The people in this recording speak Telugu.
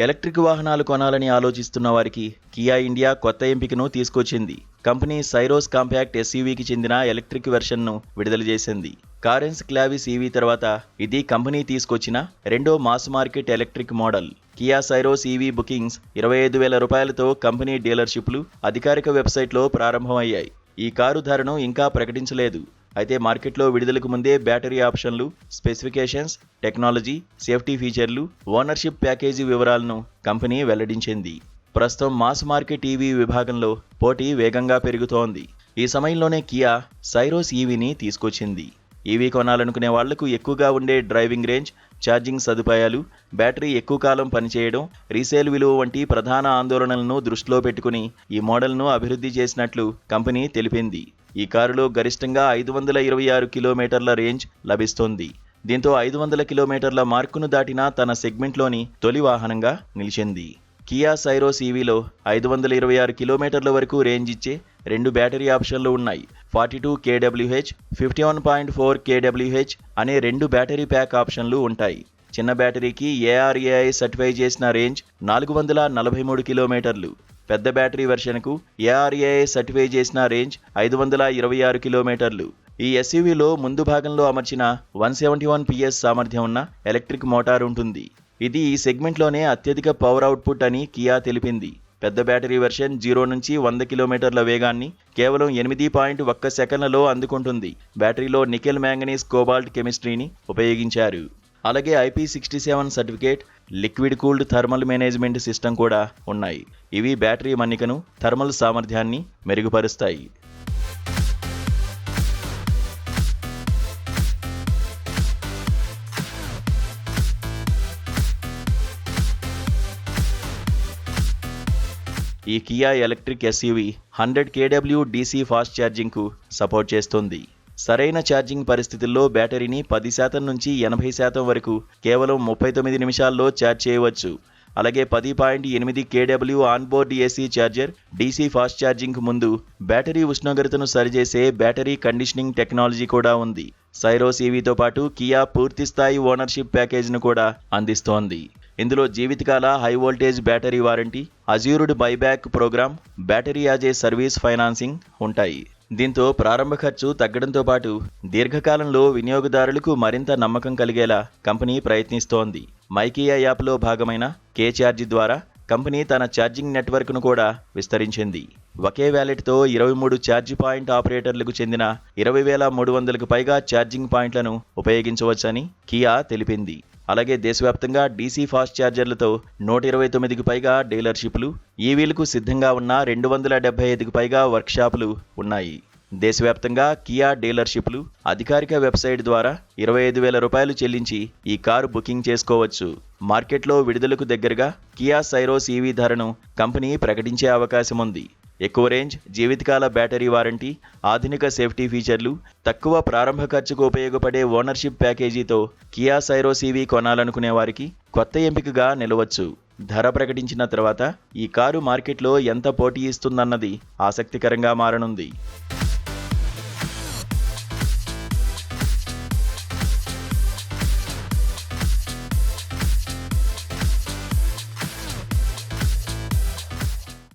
ఎలక్ట్రిక్ వాహనాలు కొనాలని ఆలోచిస్తున్న వారికి కియా ఇండియా కొత్త ఎంపికను తీసుకొచ్చింది. కంపెనీ సైరోస్ కాంపాక్ట్ ఎస్యూవీకి చెందిన ఎలక్ట్రిక్ వెర్షన్ను విడుదల చేసింది. కారెన్స్ క్లావిస్ ఈవీ తర్వాత ఇది కంపెనీ తీసుకొచ్చిన రెండో mass market electric model. Kia Syros EV bookings 25,000 రూపాయలతో కంపెనీ డీలర్షిప్లు అధికారిక వెబ్సైట్లో ప్రారంభమయ్యాయి. ఈ కారు ధరను ఇంకా ప్రకటించలేదు. అయితే మార్కెట్లో విడుదలకు ముందే బ్యాటరీ ఆప్షన్లు, స్పెసిఫికేషన్స్, టెక్నాలజీ, సేఫ్టీ ఫీచర్లు, ఓనర్షిప్ ప్యాకేజీ వివరాలను కంపెనీ వెల్లడించింది. ప్రస్తుతం మాస్ మార్కెట్ ఈవీ విభాగంలో పోటీ వేగంగా పెరుగుతోంది. ఈ సమయంలోనే కియా సైరోస్ ఈవీని తీసుకొచ్చింది. ఈవీ కొనాలనుకునే వాళ్లకు ఎక్కువగా ఉండే డ్రైవింగ్ రేంజ్, ఛార్జింగ్ సదుపాయాలు, బ్యాటరీ ఎక్కువ కాలం పనిచేయడం, రీసేల్ విలువ వంటి ప్రధాన ఆందోళనలను దృష్టిలో పెట్టుకుని ఈ మోడల్ను అభివృద్ధి చేసినట్లు కంపెనీ తెలిపింది. ఈ కారులో గరిష్టంగా 526 కిలోమీటర్ల రేంజ్ లభిస్తోంది. దీంతో 500 కిలోమీటర్ల మార్కును దాటిన తన సెగ్మెంట్లోని తొలి వాహనంగా నిలిచింది. కియా సైరోస్ ఈవీలో 526 కిలోమీటర్ల వరకు రేంజ్ ఇచ్చే రెండు బ్యాటరీ ఆప్షన్లు ఉన్నాయి. 42 kWh, 51.4 kWh అనే రెండు బ్యాటరీ ప్యాక్ ఆప్షన్లు ఉంటాయి. చిన్న బ్యాటరీకి ARAI సర్టిఫై చేసిన రేంజ్ 443 కిలోమీటర్లు. పెద్ద బ్యాటరీ వెర్షన్కు ARAI సర్టిఫై చేసిన రేంజ్ 526 కిలోమీటర్లు. ఈ ఎస్యూవీలో ముందు భాగంలో అమర్చిన 171 PS సామర్థ్యం ఉన్న ఎలక్ట్రిక్ మోటార్ ఉంటుంది. ఇది ఈ సెగ్మెంట్లోనే అత్యధిక పవర్ అవుట్పుట్ అని కియా తెలిపింది. పెద్ద బ్యాటరీ వెర్షన్ 0 నుంచి 100 కిలోమీటర్ల వేగాన్ని కేవలం 8.1 సెకన్లలో అందుకుంటుంది. బ్యాటరీలో నికెల్ మ్యాంగనీస్ కోబాల్ట్ కెమిస్ట్రీని ఉపయోగించారు. అలాగే IP67 certificate, liquid cooled thermal management system కూడా ఉన్నాయి. ఇవి బ్యాటరీ మన్నికను, థర్మల్ సామర్థ్యాన్ని మెరుగుపరుస్తాయి. ఈ Kia electric SUV 100 kW DC fast ఛార్జింగ్కు సపోర్ట్ చేస్తుంది. సరైన ఛార్జింగ్ పరిస్థితుల్లో బ్యాటరీని 10% నుంచి 80% వరకు కేవలం 39 నిమిషాల్లో ఛార్జ్ చేయవచ్చు. అలాగే 10.8 kW onboard AC charger, DC fast ఛార్జింగ్కు ముందు బ్యాటరీ ఉష్ణోగ్రతను సరిచేసే బ్యాటరీ కండిషనింగ్ టెక్నాలజీ కూడా ఉంది. సైరోస్ ఈవీతో పాటు కియా పూర్తిస్థాయి ఓనర్షిప్ ప్యాకేజ్ను కూడా అందిస్తోంది. ఇందులో జీవితకాల high voltage battery warranty, assured buyback program, battery as a service financing ఉంటాయి. దీంతో ప్రారంభ ఖర్చు తగ్గడంతో పాటు దీర్ఘకాలంలో వినియోగదారులకు మరింత నమ్మకం కలిగేలా కంపెనీ ప్రయత్నిస్తోంది. మైకియా యాప్లో భాగమైన కే-ఛార్జ్ ద్వారా కంపెనీ తన ఛార్జింగ్ నెట్వర్క్ను కూడా విస్తరించింది. ఒకే వ్యాలెట్తో 23 ఛార్జ్ పాయింట్ ఆపరేటర్లకు చెందిన 20,300కు పైగా ఛార్జింగ్ పాయింట్లను ఉపయోగించవచ్చని కియా తెలిపింది. అలాగే దేశవ్యాప్తంగా DC ఫాస్ట్ ఛార్జర్లతో 129కి పైగా డీలర్షిప్లు, ఈవీలకు సిద్ధంగా ఉన్న 275కి పైగా వర్క్షాపులు ఉన్నాయి. దేశవ్యాప్తంగా కియా డీలర్షిప్లు అధికారిక వెబ్సైట్ ద్వారా 25,000 రూపాయలు చెల్లించి ఈ కారు బుకింగ్ చేసుకోవచ్చు. మార్కెట్లో విడుదలకు దగ్గరగా కియా సైరోస్ ఈవీ ధరను కంపెనీ ప్రకటించే అవకాశం ఉంది. ఎక్కువ రేంజ్, జీవితకాల బ్యాటరీ వారంటీ, ఆధునిక సేఫ్టీ ఫీచర్లు, తక్కువ ప్రారంభ ఖర్చుకు ఉపయోగపడే ఓనర్షిప్ ప్యాకేజీతో కియా సైరోస్ ఈవీ కొనాలనుకునే వారికి కొత్త ఎంపికగా నిలవచ్చు. ధర ప్రకటించిన తర్వాత ఈ కారు మార్కెట్లో ఎంత పోటీ ఇస్తుందన్నది ఆసక్తికరంగా మారనుంది.